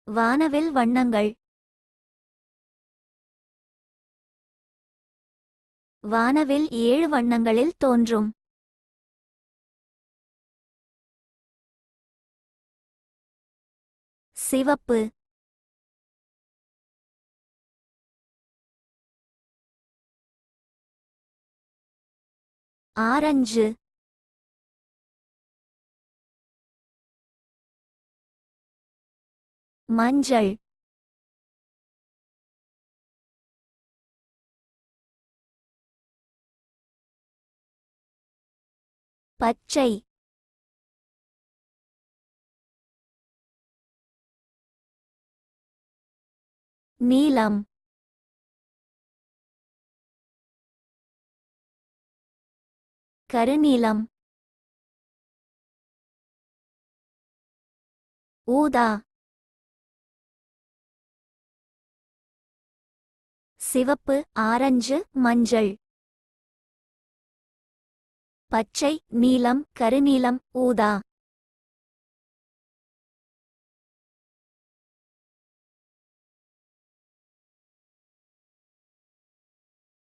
வானவில் வண்ணங்கள். வானவில் 7 வண்ணங்களில் தோன்றும். சிவப்பு, ஆரஞ்சு, மஞ்சள், பச்சை, நீலம், கருநீலம், ஊதா, சிவப்பு, ஆரஞ்சு, மஞ்சள், பச்சை, நீலம், கருநீலம், ஊதா.